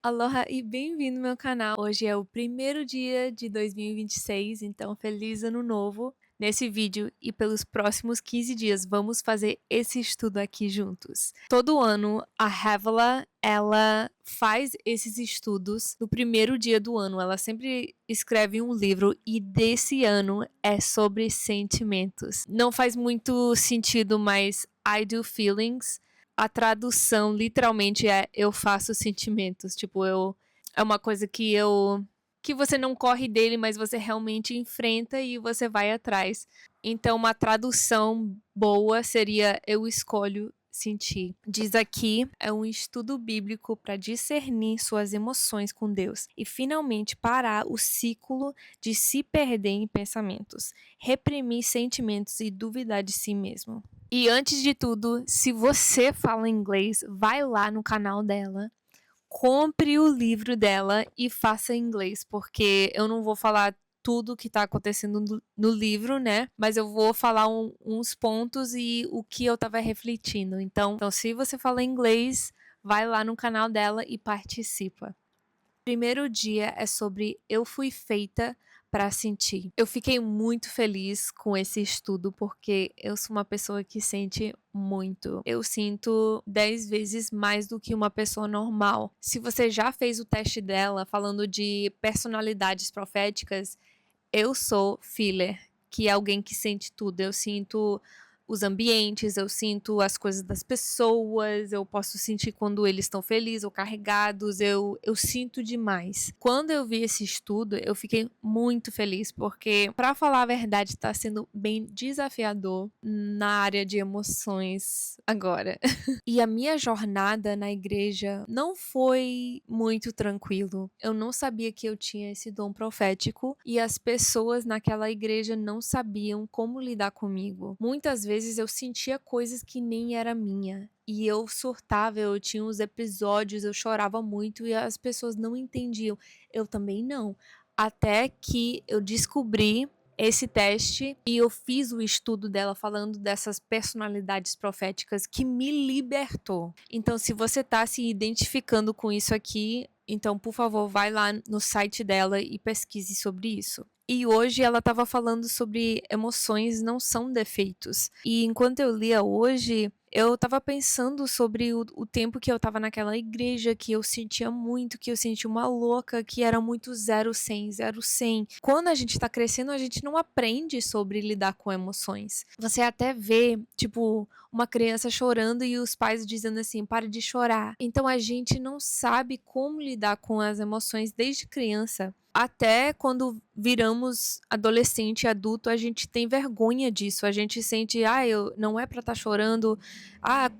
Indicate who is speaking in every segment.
Speaker 1: Aloha e bem-vindo ao meu canal. Hoje é o primeiro dia de 2026, então feliz ano novo. Nesse vídeo e pelos próximos 15 dias vamos fazer esse estudo aqui juntos. Todo ano a Havilah, ela faz esses estudos no primeiro dia do ano. Ela sempre escreve um livro e desse ano é sobre sentimentos. Não faz muito sentido, mas I do feelings. A tradução literalmente é eu faço sentimentos, tipo, eu é uma coisa que você não corre dele, mas você realmente enfrenta e você vai atrás. Então, uma tradução boa seria eu escolho sentir. Diz aqui, é um estudo bíblico para discernir suas emoções com Deus e finalmente parar o ciclo de se perder em pensamentos, reprimir sentimentos e duvidar de si mesmo. E antes de tudo, se você fala inglês, vai lá no canal dela, compre o livro dela e faça inglês, porque eu não vou falar tudo que tá acontecendo no livro, né? Mas eu vou falar uns pontos e o que eu tava refletindo. Então, se você fala inglês, vai lá no canal dela e participa. Primeiro dia é sobre eu fui feita para sentir. Eu fiquei muito feliz com esse estudo porque eu sou uma pessoa que sente muito. Eu sinto 10 vezes mais do que uma pessoa normal. Se você já fez o teste dela falando de personalidades proféticas, eu sou filler, que é alguém que sente tudo. Eu sinto os ambientes, eu sinto as coisas das pessoas, eu posso sentir quando eles estão felizes ou carregados, eu sinto demais. Quando eu vi esse estudo, eu fiquei muito feliz, porque, pra falar a verdade, tá sendo bem desafiador na área de emoções agora. E a minha jornada na igreja não foi muito tranquilo. Eu não sabia que eu tinha esse dom profético e as pessoas naquela igreja não sabiam como lidar comigo. Muitas vezes eu sentia coisas que nem era minha. E eu surtava, eu tinha uns episódios, eu chorava muito e as pessoas não entendiam. Eu também não. Até que eu descobri esse teste e eu fiz o estudo dela falando dessas personalidades proféticas que me libertou. Então, se você tá se identificando com isso aqui, então, por favor, vai lá no site dela e pesquise sobre isso. E hoje ela estava falando sobre emoções não são defeitos. E enquanto eu lia hoje, eu estava pensando sobre o tempo que eu estava naquela igreja, que eu sentia muito, que eu sentia uma louca, que era muito 0-100, 0-100. Quando a gente tá crescendo, a gente não aprende sobre lidar com emoções. Você até vê, tipo, uma criança chorando e os pais dizendo assim, para de chorar. Então a gente não sabe como lidar com as emoções desde criança. Até quando viramos adolescente e adulto, a gente tem vergonha disso. A gente sente, eu não é pra estar chorando,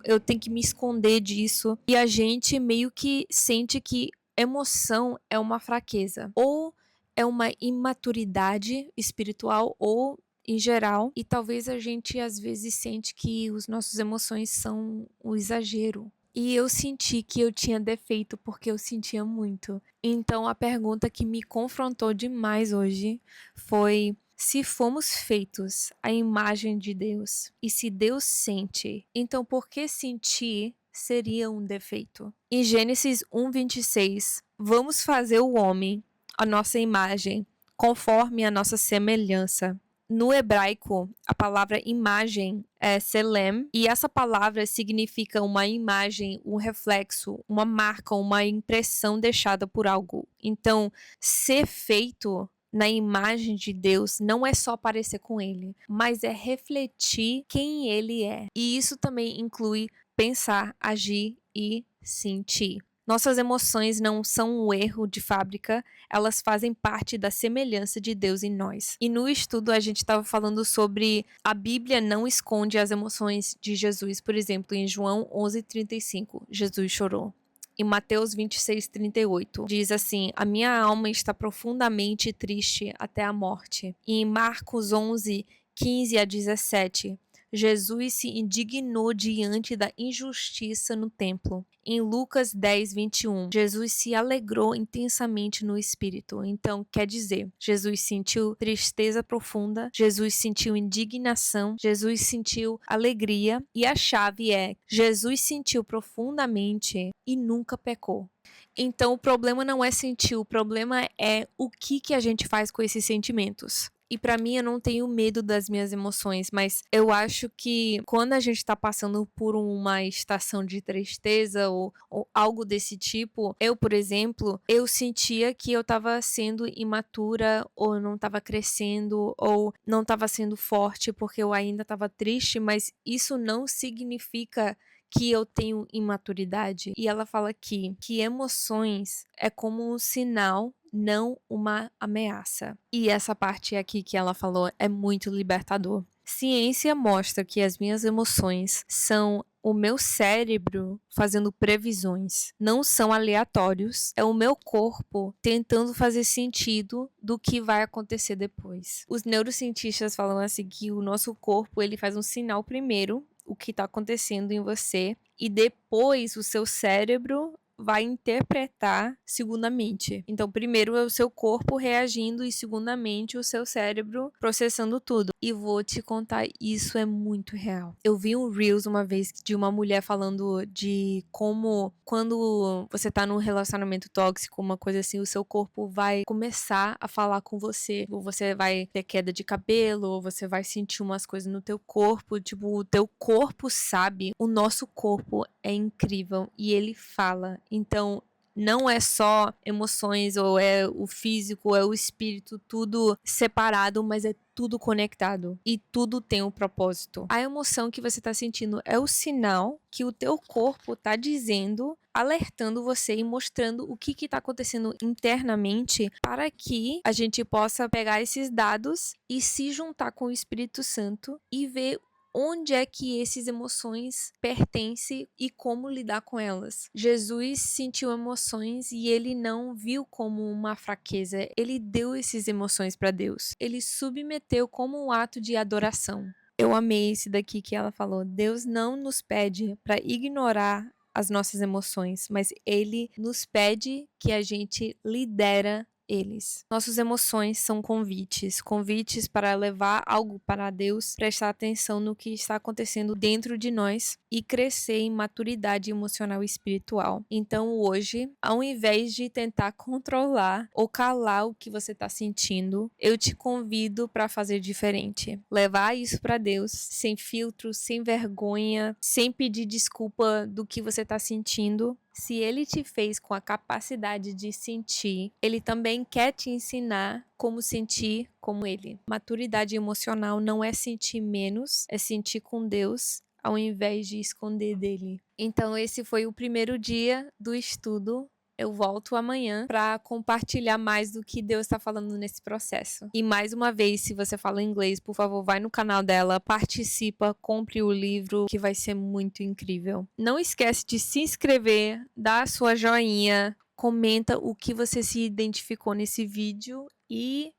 Speaker 1: eu tenho que me esconder disso. E a gente meio que sente que emoção é uma fraqueza. Ou é uma imaturidade espiritual, ou em geral. E talvez a gente às vezes sente que as nossas emoções são um exagero. E eu senti que eu tinha defeito porque eu sentia muito. Então a pergunta que me confrontou demais hoje foi: se fomos feitos à imagem de Deus e se Deus sente, então por que sentir seria um defeito? Em Gênesis 1:26, vamos fazer o homem a nossa imagem, conforme a nossa semelhança. No hebraico, a palavra imagem é selem, e essa palavra significa uma imagem, um reflexo, uma marca, uma impressão deixada por algo. Então, ser feito na imagem de Deus não é só parecer com Ele, mas é refletir quem Ele é. E isso também inclui pensar, agir e sentir. Nossas emoções não são um erro de fábrica, elas fazem parte da semelhança de Deus em nós. E no estudo a gente estava falando sobre a Bíblia não esconde as emoções de Jesus. Por exemplo, em João 11:35, Jesus chorou. Em Mateus 26:38, diz assim: a minha alma está profundamente triste até a morte. E em Marcos 11:15-17, Jesus se indignou diante da injustiça no templo. Em Lucas 10:21, Jesus se alegrou intensamente no espírito. Então, quer dizer, Jesus sentiu tristeza profunda, Jesus sentiu indignação, Jesus sentiu alegria, e a chave é: Jesus sentiu profundamente e nunca pecou. Então, o problema não é sentir, o problema é o que a gente faz com esses sentimentos. E pra mim, eu não tenho medo das minhas emoções, mas eu acho que quando a gente tá passando por uma estação de tristeza ou algo desse tipo, eu, por exemplo, eu sentia que eu tava sendo imatura, ou eu não tava crescendo, ou não tava sendo forte porque eu ainda tava triste, mas isso não significa que eu tenho imaturidade. E ela fala aqui que emoções é como um sinal, não uma ameaça. E essa parte aqui que ela falou é muito libertador. Ciência mostra que as minhas emoções são o meu cérebro fazendo previsões. Não são aleatórios. É o meu corpo tentando fazer sentido do que vai acontecer depois. Os neurocientistas falam assim que o nosso corpo ele faz um sinal primeiro, o que está acontecendo em você, e depois o seu cérebro vai interpretar segundamente. Então, primeiro é o seu corpo reagindo e segundamente o seu cérebro processando tudo. E vou te contar, isso é muito real. Eu vi um Reels uma vez de uma mulher falando de como quando você tá num relacionamento tóxico, uma coisa assim, o seu corpo vai começar a falar com você. Ou você vai ter queda de cabelo, ou você vai sentir umas coisas no teu corpo. Tipo, o teu corpo sabe. O nosso corpo é incrível e ele fala. Então, não é só emoções, ou é o físico, ou é o espírito, tudo separado, mas é tudo conectado. E tudo tem um propósito. A emoção que você tá sentindo é o sinal que o teu corpo tá dizendo, alertando você e mostrando o que tá acontecendo internamente, para que a gente possa pegar esses dados e se juntar com o Espírito Santo e ver onde é que essas emoções pertencem e como lidar com elas. Jesus sentiu emoções e ele não viu como uma fraqueza, ele deu essas emoções para Deus. Ele submeteu como um ato de adoração. Eu amei esse daqui que ela falou. Deus não nos pede para ignorar as nossas emoções, mas ele nos pede que a gente lidera eles. Nossas emoções são convites, convites para levar algo para Deus, prestar atenção no que está acontecendo dentro de nós e crescer em maturidade emocional e espiritual. Então hoje, ao invés de tentar controlar ou calar o que você está sentindo, eu te convido para fazer diferente. Levar isso para Deus, sem filtro, sem vergonha, sem pedir desculpa do que você está sentindo. Se ele te fez com a capacidade de sentir, ele também quer te ensinar como sentir como ele. Maturidade emocional não é sentir menos, é sentir com Deus ao invés de esconder dele. Então esse foi o primeiro dia do estudo. Eu volto amanhã para compartilhar mais do que Deus está falando nesse processo. E mais uma vez, se você fala inglês, por favor, vai no canal dela, participa, compre o livro, que vai ser muito incrível. Não esquece de se inscrever, dar a sua joinha, comenta o que você se identificou nesse vídeo e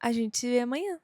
Speaker 1: a gente se vê amanhã.